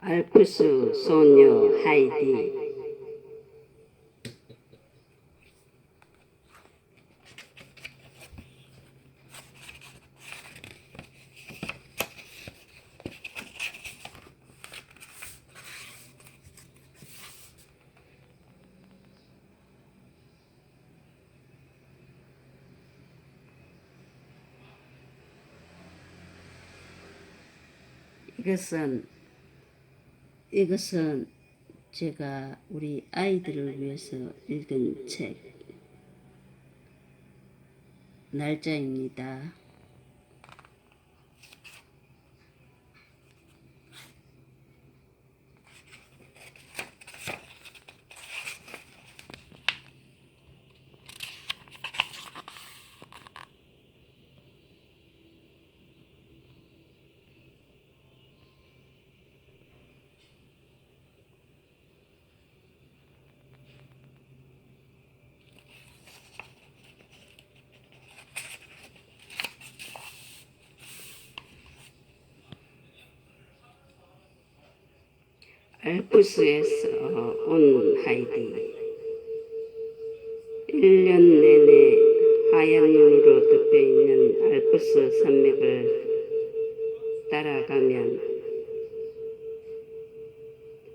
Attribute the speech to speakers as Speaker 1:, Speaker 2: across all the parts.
Speaker 1: 알프스 소녀 하이디. 이것은 제가 우리 아이들을 위해서 읽은 책 날짜입니다. 알프스에서 온 하이디. 1년 내내 하얀 눈으로 덮여있는 알프스 산맥을 따라가면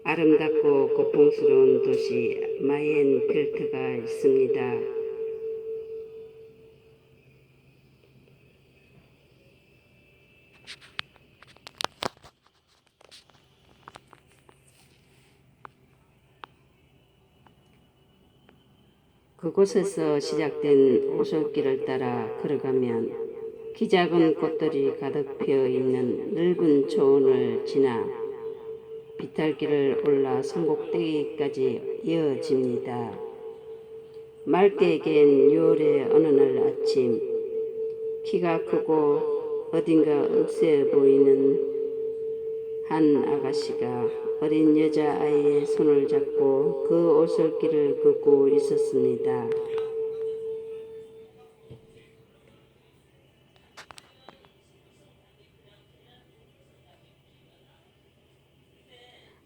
Speaker 1: 아름답고 고풍스러운 도시 마옌펠트가 있습니다. 그곳에서 시작된 오솔길을 따라 걸어가면 기작은 꽃들이 가득 피어 있는 늙은 초원을 지나 비탈길을 올라 산꼭대기까지 이어집니다. 말대에겐 6월의 어느 날 아침, 키가 크고 어딘가 억세해 보이는 한 아가씨가 어린 여자아이의 손을 잡고 그 오솔길을 걷고 있었습니다.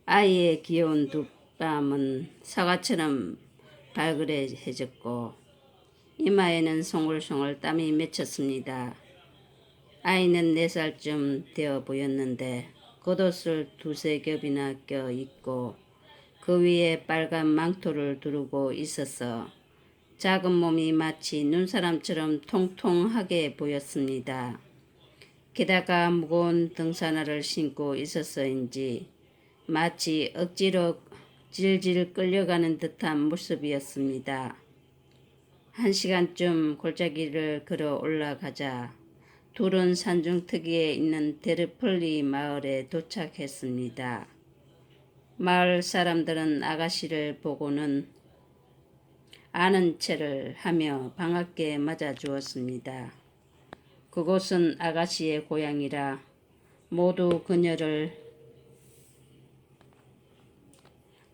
Speaker 1: 아이의 귀여운 두 뺨은 사과처럼 발그레해졌고 이마에는 송글송글 땀이 맺혔습니다. 아이는 4살쯤 되어 보였는데 겉옷을 2-3겹이나 껴 입고 그 위에 빨간 망토를 두르고 있어서 작은 몸이 마치 눈사람처럼 통통하게 보였습니다. 게다가 무거운 등산화를 신고 있어서인지 마치 억지로 질질 끌려가는 듯한 모습이었습니다. 1시간쯤 골짜기를 걸어 올라가자 둘은 산중턱에 있는 데르플리 마을에 도착했습니다. 마을 사람들은 아가씨를 보고는 아는 체를 하며 반갑게 맞아주었습니다. 그곳은 아가씨의 고향이라 모두 그녀를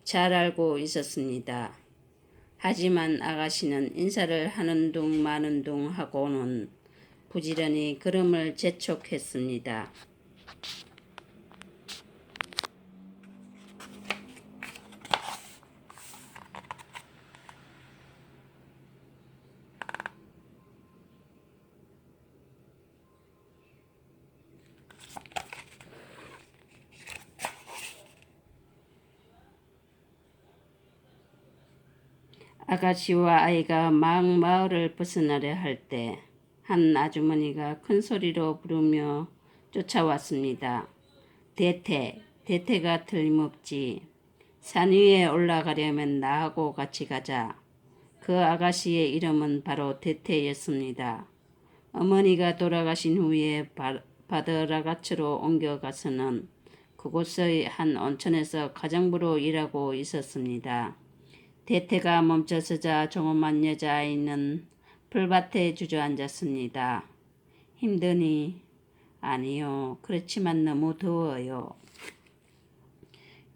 Speaker 1: 잘 알고 있었습니다. 하지만 아가씨는 인사를 하는 둥 마는 둥 하고는 부지런히 걸음을 재촉했습니다. 아가씨와 아이가 막 마을을 벗어나려 할 때 한 아주머니가 큰 소리로 부르며 쫓아왔습니다. 대태가 틀림없지. 산 위에 올라가려면 나하고 같이 가자. 그 아가씨의 이름은 바로 대태였습니다. 어머니가 돌아가신 후에 바드라가츠로 옮겨가서는 그곳의 한 온천에서 가정부로 일하고 있었습니다. 대태가 멈춰서자 조그만 여자아이는 풀밭에 주저앉았습니다. 힘드니? 아니요. 그렇지만 너무 더워요.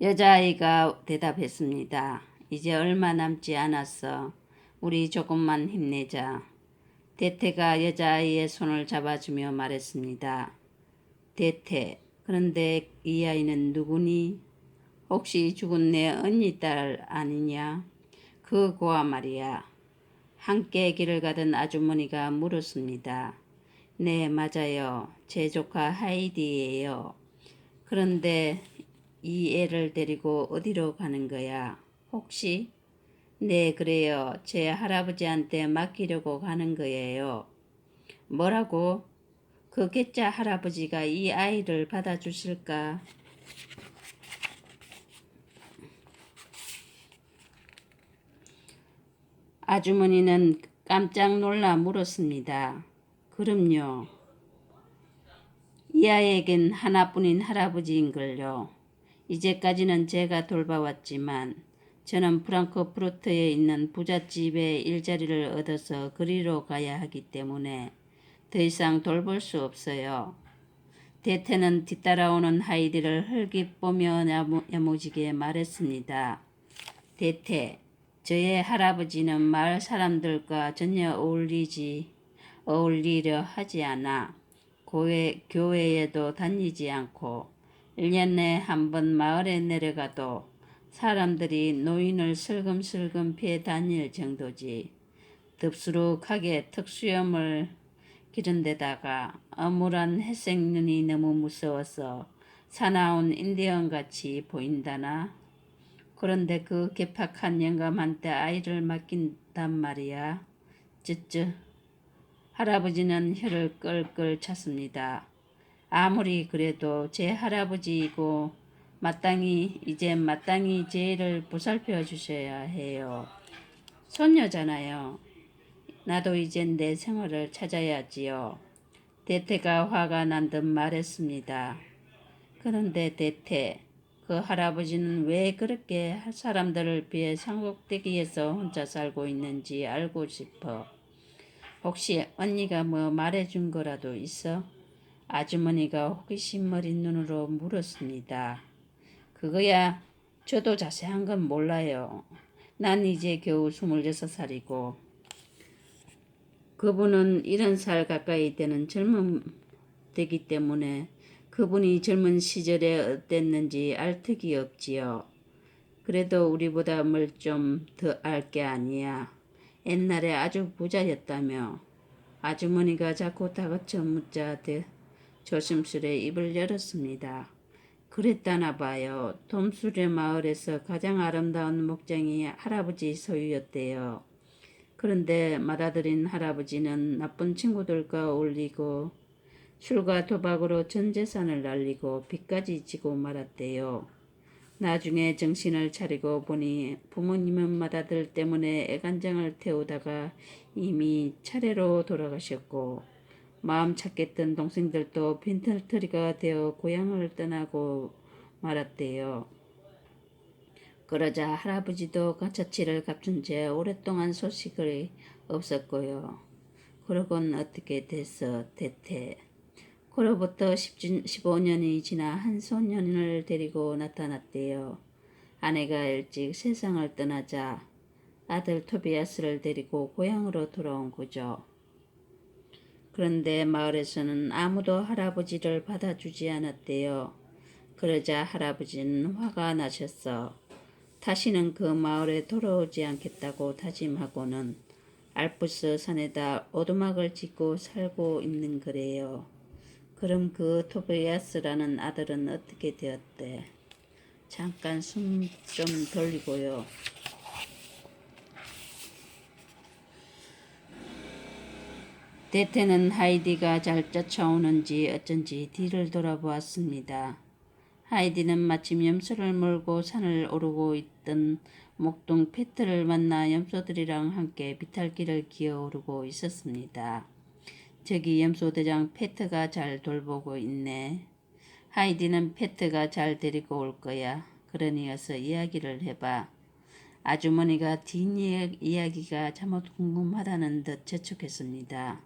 Speaker 1: 여자아이가 대답했습니다. 이제 얼마 남지 않았어. 우리 조금만 힘내자. 대태가 여자아이의 손을 잡아주며 말했습니다. 대태, 그런데 이 아이는 누구니? 혹시 죽은 내 언니 딸 아니냐? 그 고아 말이야. 함께 길을 가던 아주머니가 물었습니다. 네, 맞아요. 제 조카 하이디예요. 그런데 이 애를 데리고 어디로 가는 거야? 혹시? 네, 그래요. 제 할아버지한테 맡기려고 가는 거예요. 뭐라고? 그 괴짜 할아버지가 이 아이를 받아주실까? 아주머니는 깜짝 놀라 물었습니다. 그럼요. 이 아이에겐 하나뿐인 할아버지인걸요. 이제까지는 제가 돌봐왔지만 저는 프랑크푸르트에 있는 부잣집에 일자리를 얻어서 그리로 가야 하기 때문에 더 이상 돌볼 수 없어요. 대태는 뒤따라오는 하이디를 흘깃보며 야무지게 말했습니다. 대태, 저의 할아버지는 마을 사람들과 전혀 어울리려 하지 않아. 교회에도 다니지 않고 1년에 한 번 마을에 내려가도 사람들이 노인을 슬금슬금 피해 다닐 정도지. 덥수룩하게 턱수염을 기른 데다가 어물한 회색 눈이 너무 무서워서 사나운 인디언같이 보인다나. 그런데 그 개팍한 영감한테 아이를 맡긴단 말이야. 쯔쯔. 할아버지는 혀를 끌끌 찼습니다. 아무리 그래도 제 할아버지이고 이제 마땅히 제 일을 보살펴 주셔야 해요. 손녀잖아요. 나도 이젠 내 생활을 찾아야지요. 대태가 화가 난 듯 말했습니다. 그런데 대태, 그 할아버지는 왜 그렇게 사람들을 피해 산꼭대기에서 혼자 살고 있는지 알고 싶어. 혹시 언니가 뭐 말해준 거라도 있어? 아주머니가 호기심 어린 눈으로 물었습니다. 그거야 저도 자세한 건 몰라요. 난 이제 겨우 26살이고 그분은 70살 가까이 되는 젊은 되기 때문에 그분이 젊은 시절에 어땠는지 알 턱이 없지요. 그래도 우리보다 뭘 좀 더 알 게 아니야. 옛날에 아주 부자였다며. 아주머니가 자꾸 다그쳐 묻자 조심스레 입을 열었습니다. 그랬다나 봐요. 돔수레 마을에서 가장 아름다운 목장이 할아버지 소유였대요. 그런데 맏아들인 할아버지는 나쁜 친구들과 어울리고 술과 도박으로 전 재산을 날리고 빚까지 지고 말았대요. 나중에 정신을 차리고 보니 부모님은 맏아들 때문에 애간장을 태우다가 이미 차례로 돌아가셨고 마음 착했던 동생들도 빈털터리가 되어 고향을 떠나고 말았대요. 그러자 할아버지도 가처치를 갚은 채 오랫동안 소식이 없었고요. 그러곤 어떻게 됐어, 대태. 그로부터 15년이 지나 한 소년을 데리고 나타났대요. 아내가 일찍 세상을 떠나자 아들 토비아스를 데리고 고향으로 돌아온 거죠. 그런데 마을에서는 아무도 할아버지를 받아주지 않았대요. 그러자 할아버지는 화가 나셨어. 다시는 그 마을에 돌아오지 않겠다고 다짐하고는 알프스 산에다 오두막을 짓고 살고 있는 거래요. 그럼 그 토비아스라는 아들은 어떻게 되었대? 잠깐 숨 좀 돌리고요. 대태는 하이디가 잘 쫓아오는지 어쩐지 뒤를 돌아보았습니다. 하이디는 마침 염소를 몰고 산을 오르고 있던 목동 페트를 만나 염소들이랑 함께 비탈길을 기어오르고 있었습니다. 저기 염소대장 페트가 잘 돌보고 있네. 하이디는 페트가 잘 데리고 올 거야. 그러니 어서 이야기를 해봐. 아주머니가 뒷이야기가 참으로 궁금하다는 듯 재촉했습니다.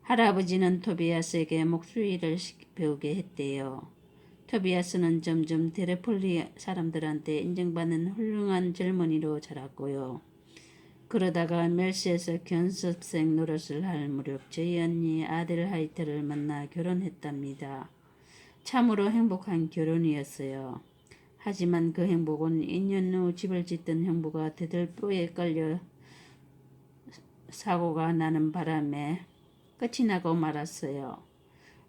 Speaker 1: 할아버지는 토비아스에게 목수일을 배우게 했대요. 토비아스는 점점 데레폴리 사람들한테 인정받는 훌륭한 젊은이로 자랐고요. 그러다가 멜시에서 견습생 노릇을 할 무렵 저희 언니 아델 하이트를 만나 결혼했답니다. 참으로 행복한 결혼이었어요. 하지만 그 행복은 2년 후 집을 짓던 형부가 대들보에 깔려 사고가 나는 바람에 끝이 나고 말았어요.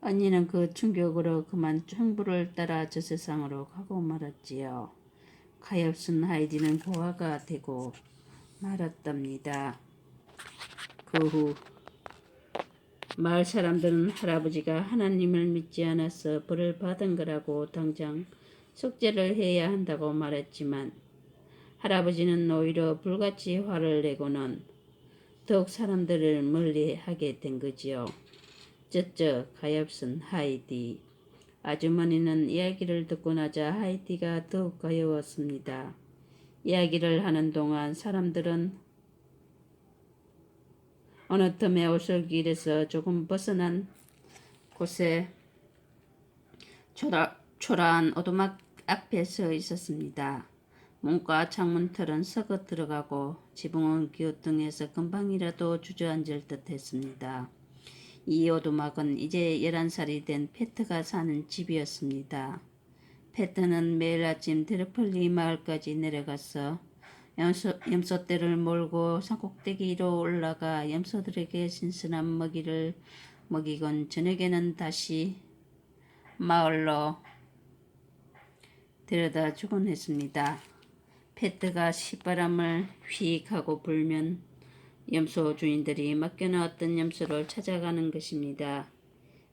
Speaker 1: 언니는 그 충격으로 그만 형부를 따라 저 세상으로 가고 말았지요. 가엾은 하이디는 고아가 되고 말았답니다. 그 후 마을 사람들은 할아버지가 하나님을 믿지 않아서 벌을 받은 거라고 당장 속죄를 해야 한다고 말했지만 할아버지는 오히려 불같이 화를 내고는 더욱 사람들을 멀리하게 된 거지요. 쯧쯧 가엾은 하이디. 아주머니는 이야기를 듣고 나자 하이디가 더욱 가여웠습니다. 이야기를 하는 동안 사람들은 어느 틈에 오솔길에서 조금 벗어난 곳에 초라한 오두막 앞에 서 있었습니다. 문과 창문틀은 썩어 들어가고 지붕은 기우뚱해서 금방이라도 주저앉을 듯 했습니다. 이 오두막은 이제 11살이 된 페트가 사는 집이었습니다. 페트는 매일 아침 드르펄리 마을까지 내려가서 염소떼를 몰고 산꼭대기로 올라가 염소들에게 신선한 먹이를 먹이곤 저녁에는 다시 마을로 데려다 주곤 했습니다. 페트가 시바람을 휙 하고 불면 염소 주인들이 맡겨놓았던 염소를 찾아가는 것입니다.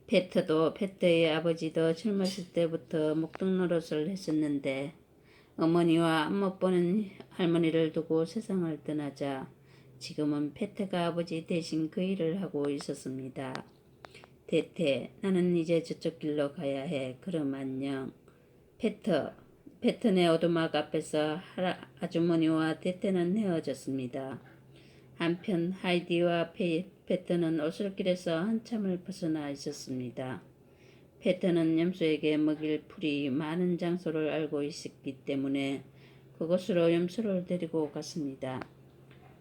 Speaker 1: 페트의 아버지도 젊었을 때부터 목동 노릇을 했었는데 어머니와 안 못 보는 할머니를 두고 세상을 떠나자 지금은 페트가 아버지 대신 그 일을 하고 있었습니다. 대태, 나는 이제 저쪽 길로 가야 해. 그럼 안녕. 페트네 오두막 앞에서 아주머니와 대태는 헤어졌습니다. 한편 하이디와 페트는 오솔길에서 한참을 벗어나 있었습니다. 페트는 염소에게 먹일 풀이 많은 장소를 알고 있었기 때문에 그곳으로 염소를 데리고 갔습니다.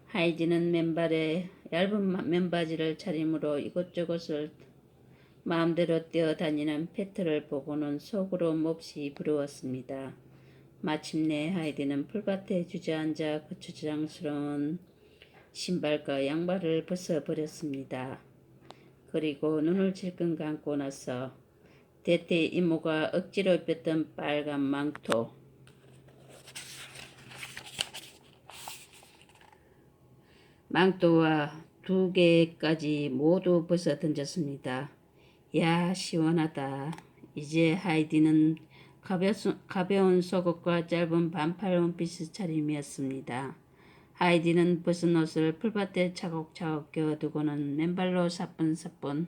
Speaker 1: 하이디는 맨발에 얇은 맨바지를 차림으로 이곳저곳을 마음대로 뛰어다니는 페트를 보고는 속으로 몹시 부러웠습니다. 마침내 하이디는 풀밭에 주저앉아 거추장스러운 신발과 양말을 벗어버렸습니다. 그리고 눈을 질끈 감고 나서 대퇴 이모가 억지로 입혔던 빨간 망토와 2개까지 모두 벗어 던졌습니다. 야, 시원하다. 이제 하이디는 가벼운 속옷과 짧은 반팔 원피스 차림이었습니다. 하이디는 벗은 옷을 풀밭에 차곡차곡 끼워두고는 맨발로 사뿐사뿐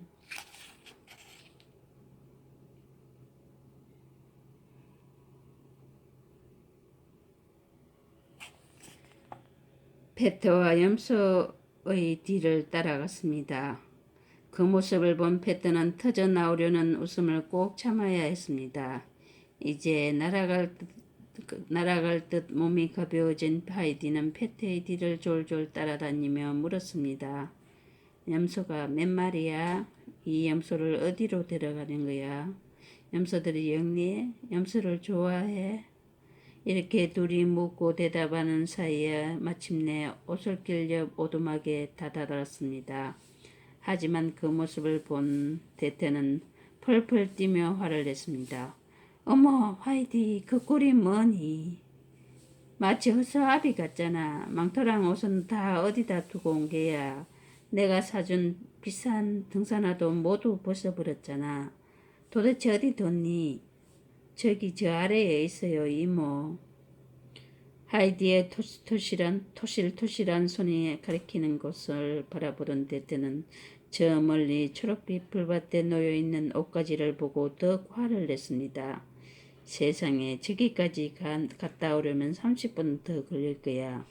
Speaker 1: 페트와 염소의 뒤를 따라갔습니다. 그 모습을 본 페트는 터져 나오려는 웃음을 꼭 참아야 했습니다. 이제 날아갈 듯 몸이 가벼워진 하이디는 페트의 뒤를 졸졸 따라다니며 물었습니다. 염소가 몇 마리야? 이 염소를 어디로 데려가는 거야? 염소들이 영리해? 염소를 좋아해? 이렇게 둘이 묻고 대답하는 사이에 마침내 오솔길 옆 오두막에 다다랐습니다. 하지만 그 모습을 본 대태는 펄펄 뛰며 화를 냈습니다. 어머, 하이디, 그 꼴이 뭐니? 마치 허수아비 같잖아. 망토랑 옷은 다 어디다 두고 온 게야. 내가 사준 비싼 등산화도 모두 벗어버렸잖아. 도대체 어디 뒀니? 저기 저 아래에 있어요, 이모. 하이디의 토실토실한 손이 가리키는 곳을 바라보던 대태는 저 멀리 초록빛 풀밭에 놓여있는 옷가지를 보고 더욱 화를 냈습니다. 세상에, 저기까지 갔다 오려면 30분 더 걸릴 거야.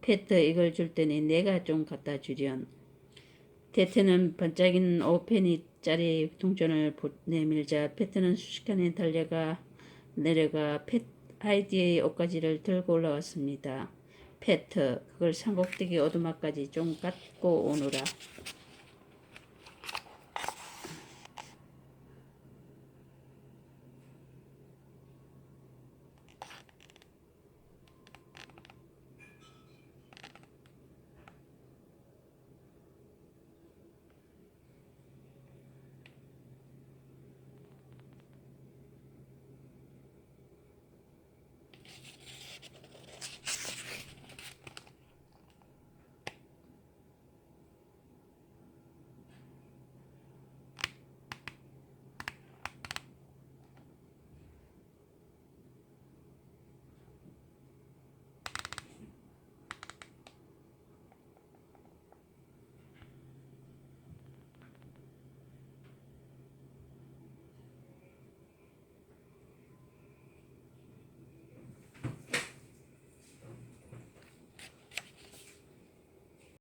Speaker 1: 페트, 이걸 줄 테니 내가 좀 갖다 주련. 대태는 반짝이는 5페니짜리 동전을 내밀자 페트는 순식간에 내려가 하이디의 옷가지를 들고 올라왔습니다. 페트, 그걸 산꼭대기 오두막까지 좀 갖고 오너라.